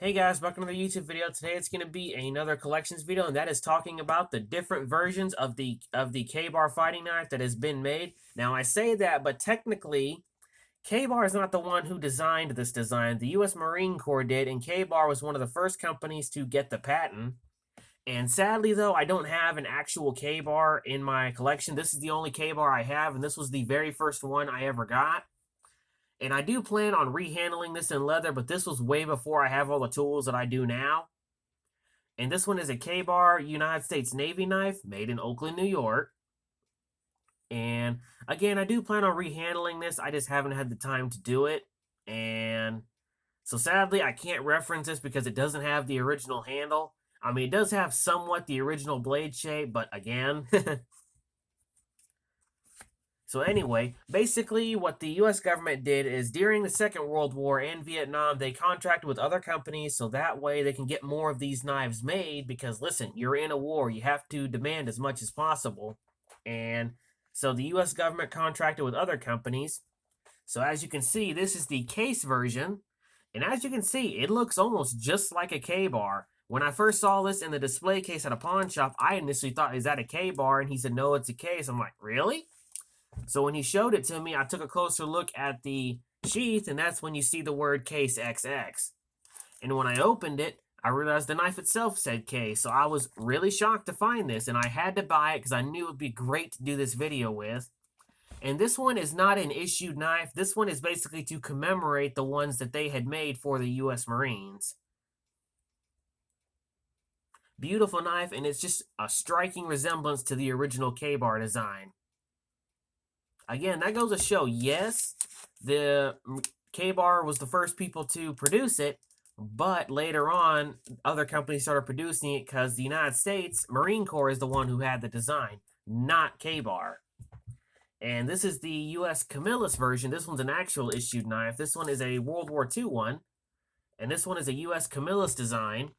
Hey guys, welcome to the YouTube video. Today it's going to be another collections video, and that is talking about the different versions of the K-Bar fighting knife that has been made. Now I say that, but technically, K-Bar is not the one who designed this design. The U.S. Marine Corps did, and K-Bar was one of the first companies to get the patent. And sadly, though, I don't have an actual K-Bar in my collection. This is the only K-Bar I have, and this was the very first one I ever got. And I do plan on rehandling this in leather, but this was way before I have all the tools that I do now. And this one is a K-Bar United States Navy knife made in Oakland, New York. And again, I do plan on rehandling this. I just haven't had the time to do it. And so sadly, I can't reference this because it doesn't have the original handle. I mean, it does have somewhat the original blade shape, but again... So anyway, basically what the U.S. government did is during the Second World War in Vietnam, they contracted with other companies so that way they can get more of these knives made because, listen, you're in a war. You have to demand as much as possible. And so the U.S. government contracted with other companies. So as you can see, this is the case version. And as you can see, it looks almost just like a K-Bar. When I first saw this in the display case at a pawn shop, I initially thought, is that a K-Bar? And he said, no, it's a case. I'm like, really? So when he showed it to me, I took a closer look at the sheath, and that's when you see the word Case XX. And when I opened it, I realized the knife itself said Case, so I was really shocked to find this, and I had to buy it because I knew it would be great to do this video with. And this one is not an issued knife. This one is basically to commemorate the ones that they had made for the U.S. Marines. Beautiful knife, and it's just a striking resemblance to the original K-Bar design. Again, that goes to show, yes, the K-Bar was the first people to produce it, but later on, other companies started producing it because the United States Marine Corps is the one who had the design, not K-Bar. And this is the U.S. Camillus version. This one's an actual issued knife. This one is a World War II one, and this one is a U.S. Camillus design.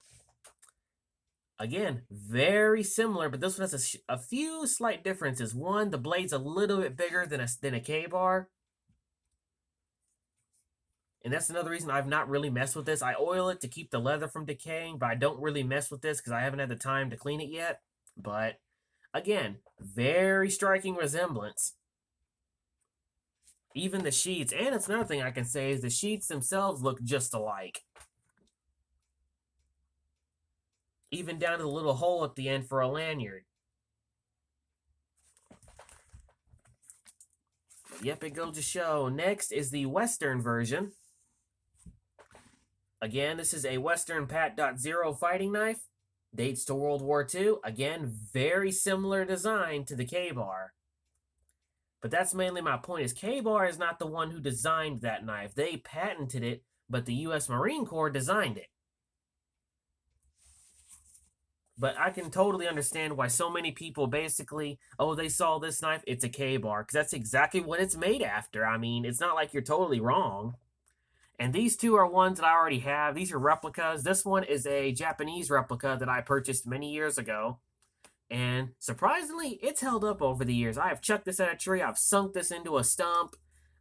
Again, very similar, but this one has a few slight differences. One, the blade's a little bit bigger than a K-Bar. And that's another reason I've not really messed with this. I oil it to keep the leather from decaying, but I don't really mess with this because I haven't had the time to clean it yet. But, again, very striking resemblance. Even the sheets, and it's another thing I can say, is the sheets themselves look just alike. Even down to the little hole at the end for a lanyard. Yep, it goes to show. Next is the Western version. Again, this is a Western Pat.0 fighting knife. Dates to World War II. Again, very similar design to the K-Bar. But that's mainly my point, is K-Bar is not the one who designed that knife. They patented it, but the U.S. Marine Corps designed it. But I can totally understand why so many people basically, oh, they saw this knife, it's a K-Bar, because that's exactly what it's made after. I mean, it's not like you're totally wrong. And these two are ones that I already have. These are replicas. This one is a Japanese replica that I purchased many years ago. And surprisingly, it's held up over the years. I have chucked this at a tree. I've sunk this into a stump.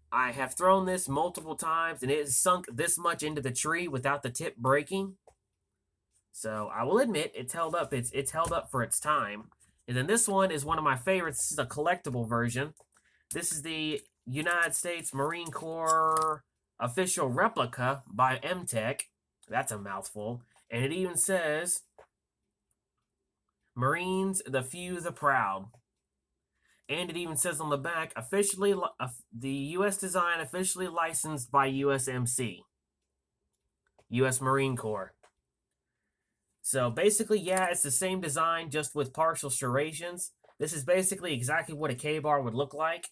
I have thrown this multiple times, and it has sunk this much into the tree without the tip breaking. So I will admit it's held up. It's held up for its time. And then this one is one of my favorites. This is a collectible version. This is the United States Marine Corps official replica by Mtech. That's a mouthful. And it even says, Marines, the few, the proud. And it even says on the back, officially, the U.S. design officially licensed by USMC. U.S. Marine Corps. So basically, yeah, it's the same design, just with partial serrations. This is basically exactly what a K-Bar would look like.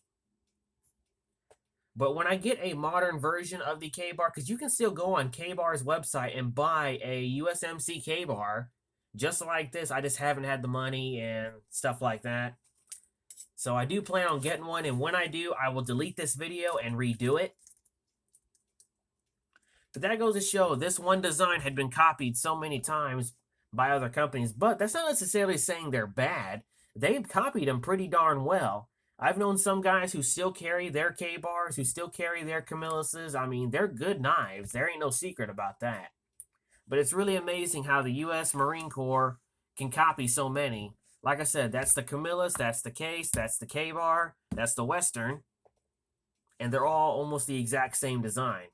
But when I get a modern version of the K-Bar, because you can still go on K-Bar's website and buy a USMC K-Bar, just like this. I just haven't had the money and stuff like that. So I do plan on getting one, and when I do, I will delete this video and redo it. But that goes to show this one design had been copied so many times by other companies, but that's not necessarily saying they're bad. They've copied them pretty darn well. I've known some guys who still carry their K-Bars, who still carry their Camilluses. I mean, they're good knives. There ain't no secret about that. But it's really amazing how the U.S. Marine Corps can copy so many. Like I said, that's the Camillus, that's the Case, that's the K-Bar, that's the Western, and they're all almost the exact same design.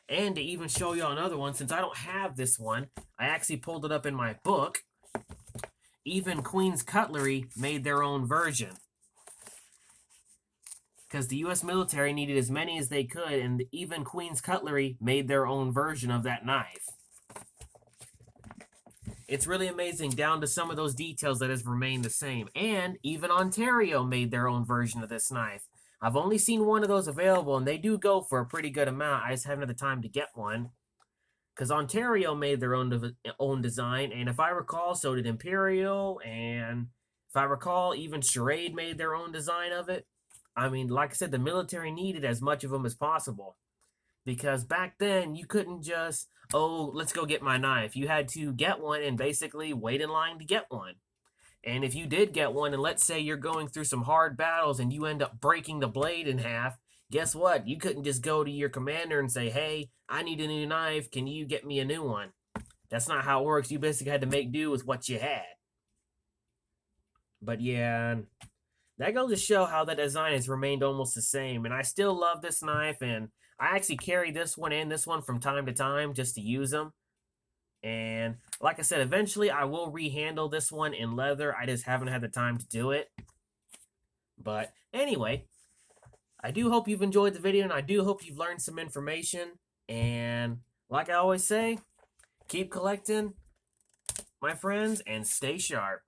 And to even show you another one, since I don't have this one, I actually pulled it up in my book. Even Queen's Cutlery made their own version, because the U.S. military needed as many as they could, and even Queen's Cutlery made their own version of that knife. It's really amazing down to some of those details that has remained the same. And even Ontario made their own version of this knife. I've only seen one of those available, and they do go for a pretty good amount. I just haven't had the time to get one, because Ontario made their own design, and if I recall, so did Imperial, and if I recall, even Charade made their own design of it. I mean, like I said, the military needed as much of them as possible, because back then you couldn't just, oh, let's go get my knife. You had to get one and basically wait in line to get one. And if you did get one, and let's say you're going through some hard battles and you end up breaking the blade in half, guess what? You couldn't just go to your commander and say, hey, I need a new knife. Can you get me a new one? That's not how it works. You basically had to make do with what you had. But yeah, that goes to show how the design has remained almost the same. And I still love this knife, and I actually carry this one and this one from time to time just to use them. And like I said, eventually I will rehandle this one in leather. I just haven't had the time to do it. But anyway, I do hope you've enjoyed the video, and I do hope you've learned some information. And like I always say, keep collecting, my friends, and stay sharp.